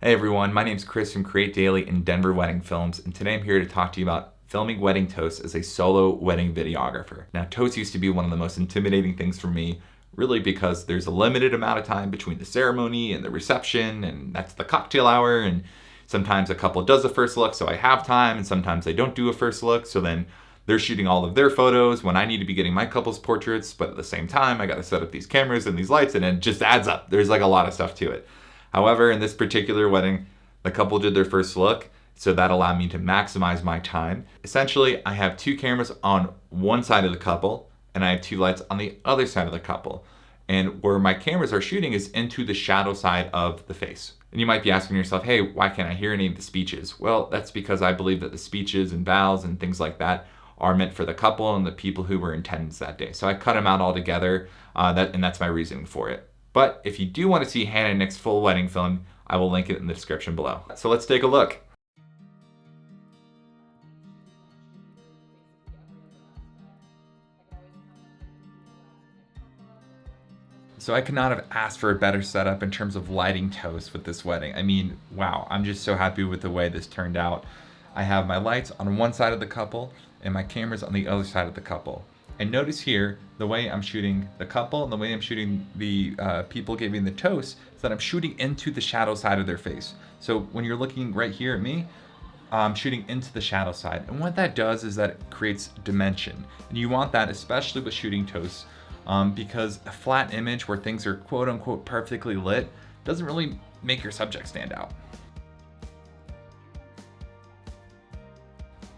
Hey everyone, my name is Chris from Create Daily and Denver Wedding Films, and today I'm here to talk to you about filming wedding toasts as a solo wedding videographer. Now, toasts used to be one of the most intimidating things for me, really because there's a limited amount of time between the ceremony and the reception, and that's the cocktail hour, and sometimes a couple does a first look, so I have time, and sometimes they don't do a first look, so then they're shooting all of their photos when I need to be getting my couple's portraits, but at the same time, I gotta set up these cameras and these lights, and it just adds up. There's like a lot of stuff to it. However, in this particular wedding, the couple did their first look, so that allowed me to maximize my time. Essentially, I have two cameras on one side of the couple, and I have two lights on the other side of the couple. And where my cameras are shooting is into the shadow side of the face. And you might be asking yourself, hey, why can't I hear any of the speeches? Well, that's because I believe that the speeches and vows and things like that are meant for the couple and the people who were in attendance that day. So I cut them out all together, and that's my reasoning for it. But if you do want to see Hanna Nik's full wedding film, I will link it in the description below. So let's take a look. So I could not have asked for a better setup in terms of lighting toast with this wedding. I mean, wow, I'm just so happy with the way this turned out. I have my lights on one side of the couple and my cameras on the other side of the couple. And notice here, the way I'm shooting the couple and the way I'm shooting the people giving the toast is that I'm shooting into the shadow side of their face. So when you're looking right here at me, I'm shooting into the shadow side. And what that does is that it creates dimension. And you want that especially with shooting toasts because a flat image where things are quote unquote perfectly lit doesn't really make your subject stand out.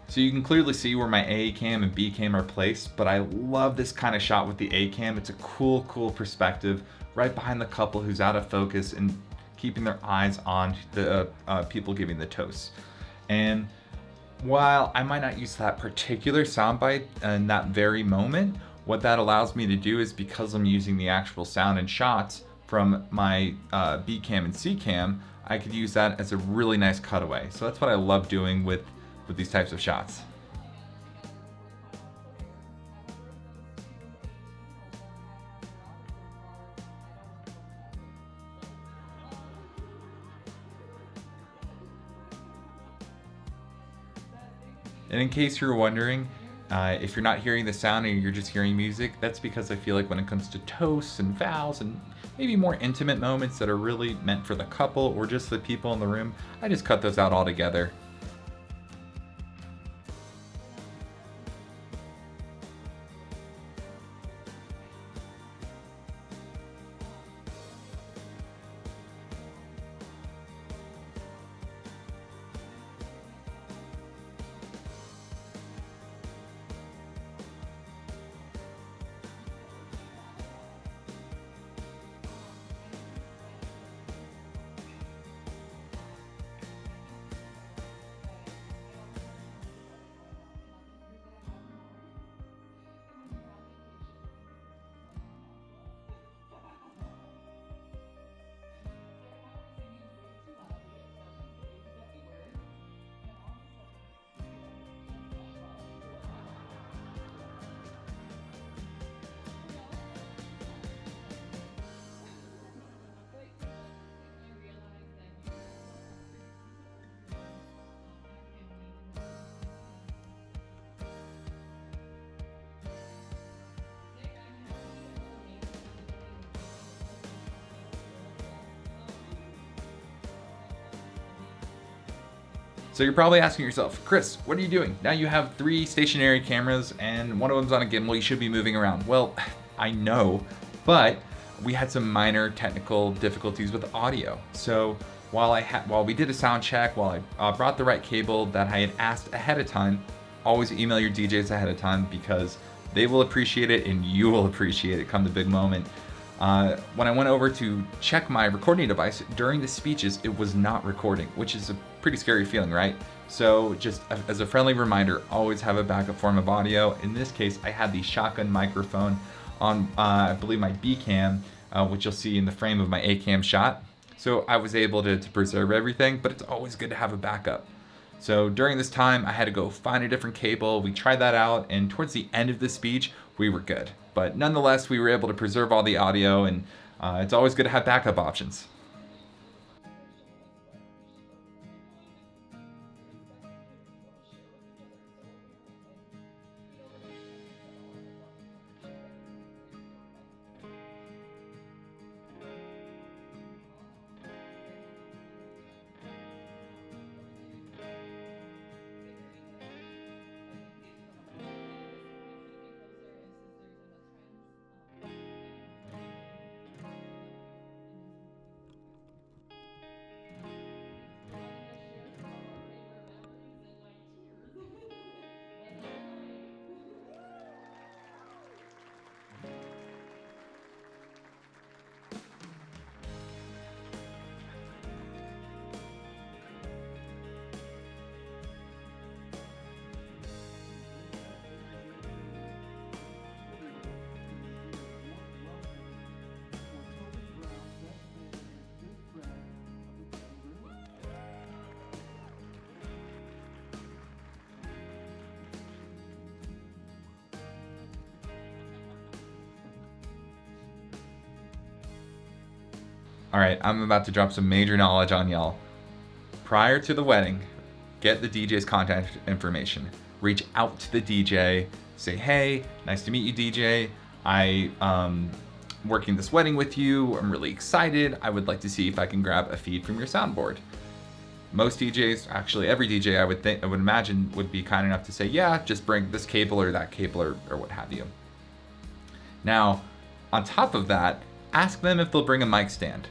So you can clearly see where my A cam and B cam are placed, but I love this kind of shot with the A cam. It's a cool perspective right behind the couple who's out of focus and keeping their eyes on the people giving the toast. And while I might not use that particular soundbite in that very moment, what that allows me to do is because I'm using the actual sound and shots from my B cam and C cam, I could use that as a really nice cutaway. So that's what I love doing with these types of shots. And in case you're wondering, if you're not hearing the sound and you're just hearing music, that's because I feel like when it comes to toasts and vows and maybe more intimate moments that are really meant for the couple or just the people in the room, I just cut those out altogether. So you're probably asking yourself, Chris, what are you doing? Now you have 3 stationary cameras and one of them's on a gimbal, you should be moving around. Well, I know, but we had some minor technical difficulties with audio. So while we did a sound check, while I brought the right cable that I had asked ahead of time, always email your DJs ahead of time because they will appreciate it and you will appreciate it come the big moment. When I went over to check my recording device during the speeches, it was not recording, which is a pretty scary feeling, right? So just as a friendly reminder, always have a backup form of audio. In this case, I had the shotgun microphone on, I believe my B cam, which you'll see in the frame of my A cam shot. So I was able to preserve everything, but it's always good to have a backup. So during this time, I had to go find a different cable. We tried that out, and towards the end of the speech, we were good. But nonetheless, we were able to preserve all the audio, and it's always good to have backup options. All right, I'm about to drop some major knowledge on y'all. Prior to the wedding, get the DJ's contact information. Reach out to the DJ, say, hey, nice to meet you, DJ. I working this wedding with you. I'm really excited. I would like to see if I can grab a feed from your soundboard. Most DJs, actually every DJ I would imagine would be kind enough to say, yeah, just bring this cable or that cable or what have you. Now, on top of that, ask them if they'll bring a mic stand.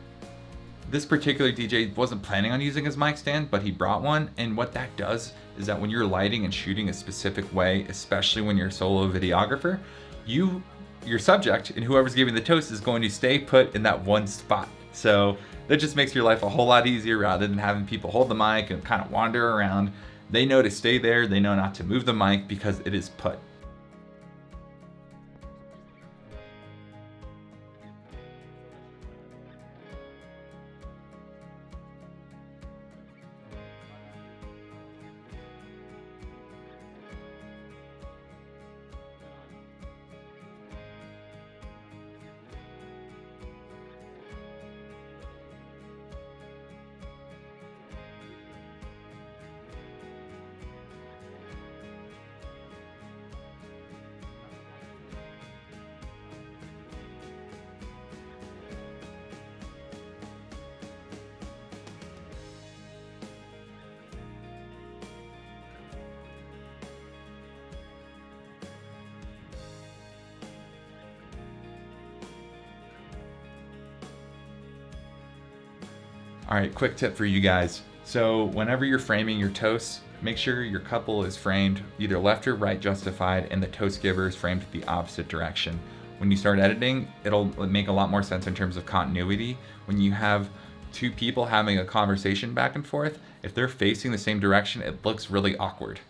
This particular DJ wasn't planning on using his mic stand, but he brought one. And what that does is that when you're lighting and shooting a specific way, especially when you're a solo videographer, your subject and whoever's giving the toast is going to stay put in that one spot. So that just makes your life a whole lot easier rather than having people hold the mic and kind of wander around. They know to stay there. They know not to move the mic because it is put. All right, quick tip for you guys. So whenever you're framing your toasts, make sure your couple is framed either left or right justified and the toast giver is framed the opposite direction. When you start editing, it'll make a lot more sense in terms of continuity. When you have two people having a conversation back and forth, if they're facing the same direction, it looks really awkward.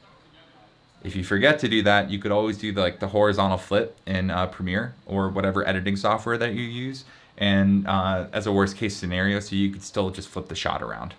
If you forget to do that, you could always do the horizontal flip in Premiere or whatever editing software that you use, and as a worst case scenario, so you could still just flip the shot around.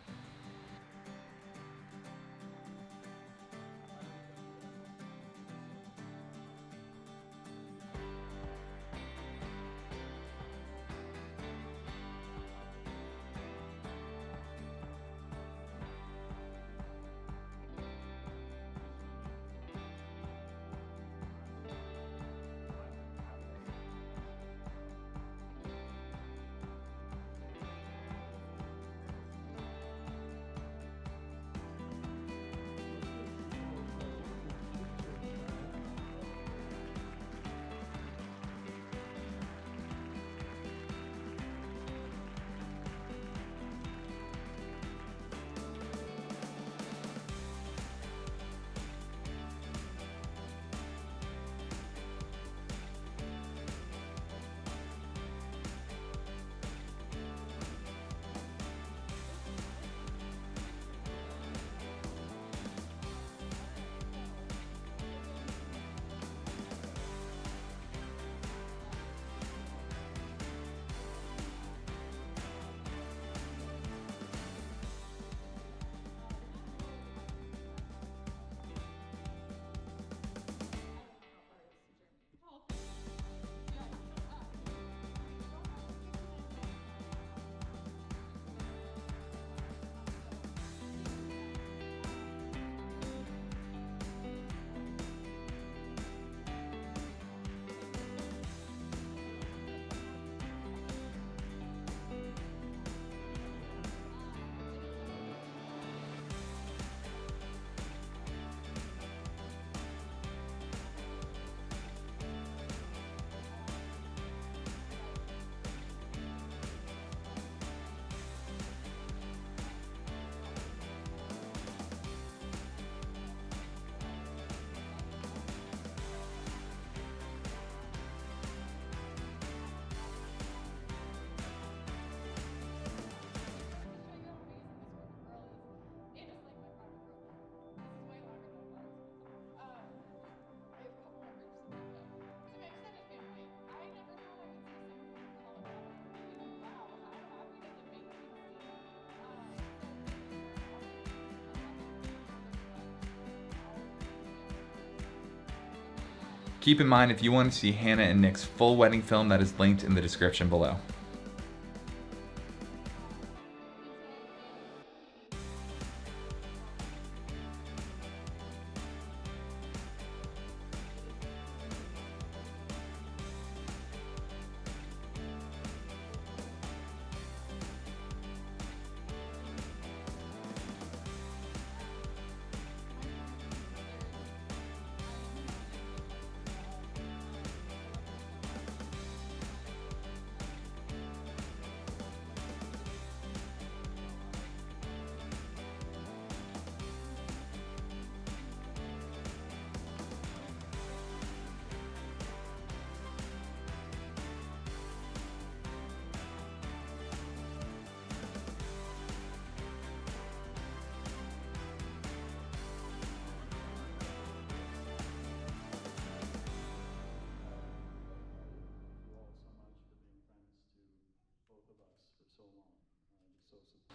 Keep in mind, if you want to see Hanna and Nik's full wedding film, that is linked in the description below.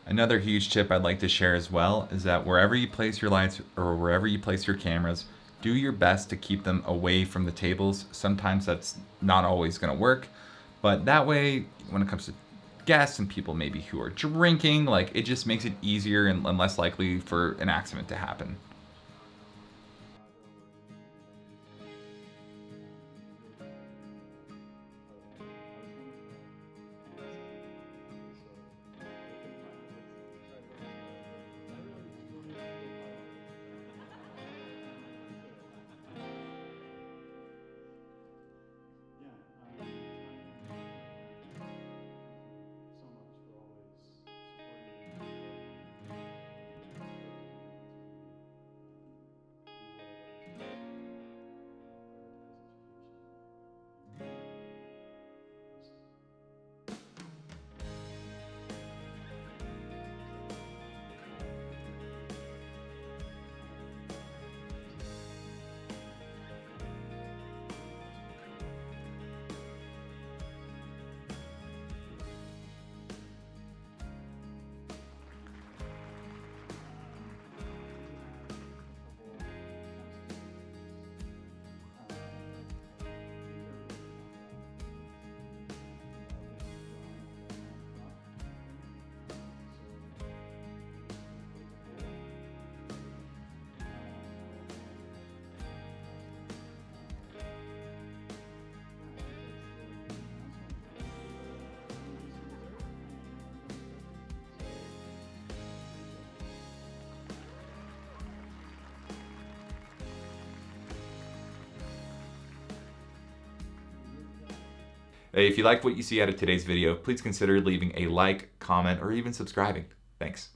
Another huge tip I'd like to share as well is that wherever you place your lights or wherever you place your cameras, do your best to keep them away from the tables. Sometimes that's not always going to work, but that way, when it comes to guests and people maybe who are drinking, like, it just makes it easier and less likely for an accident to happen. Hey, if you like what you see out of today's video, please consider leaving a like, comment, or even subscribing. Thanks.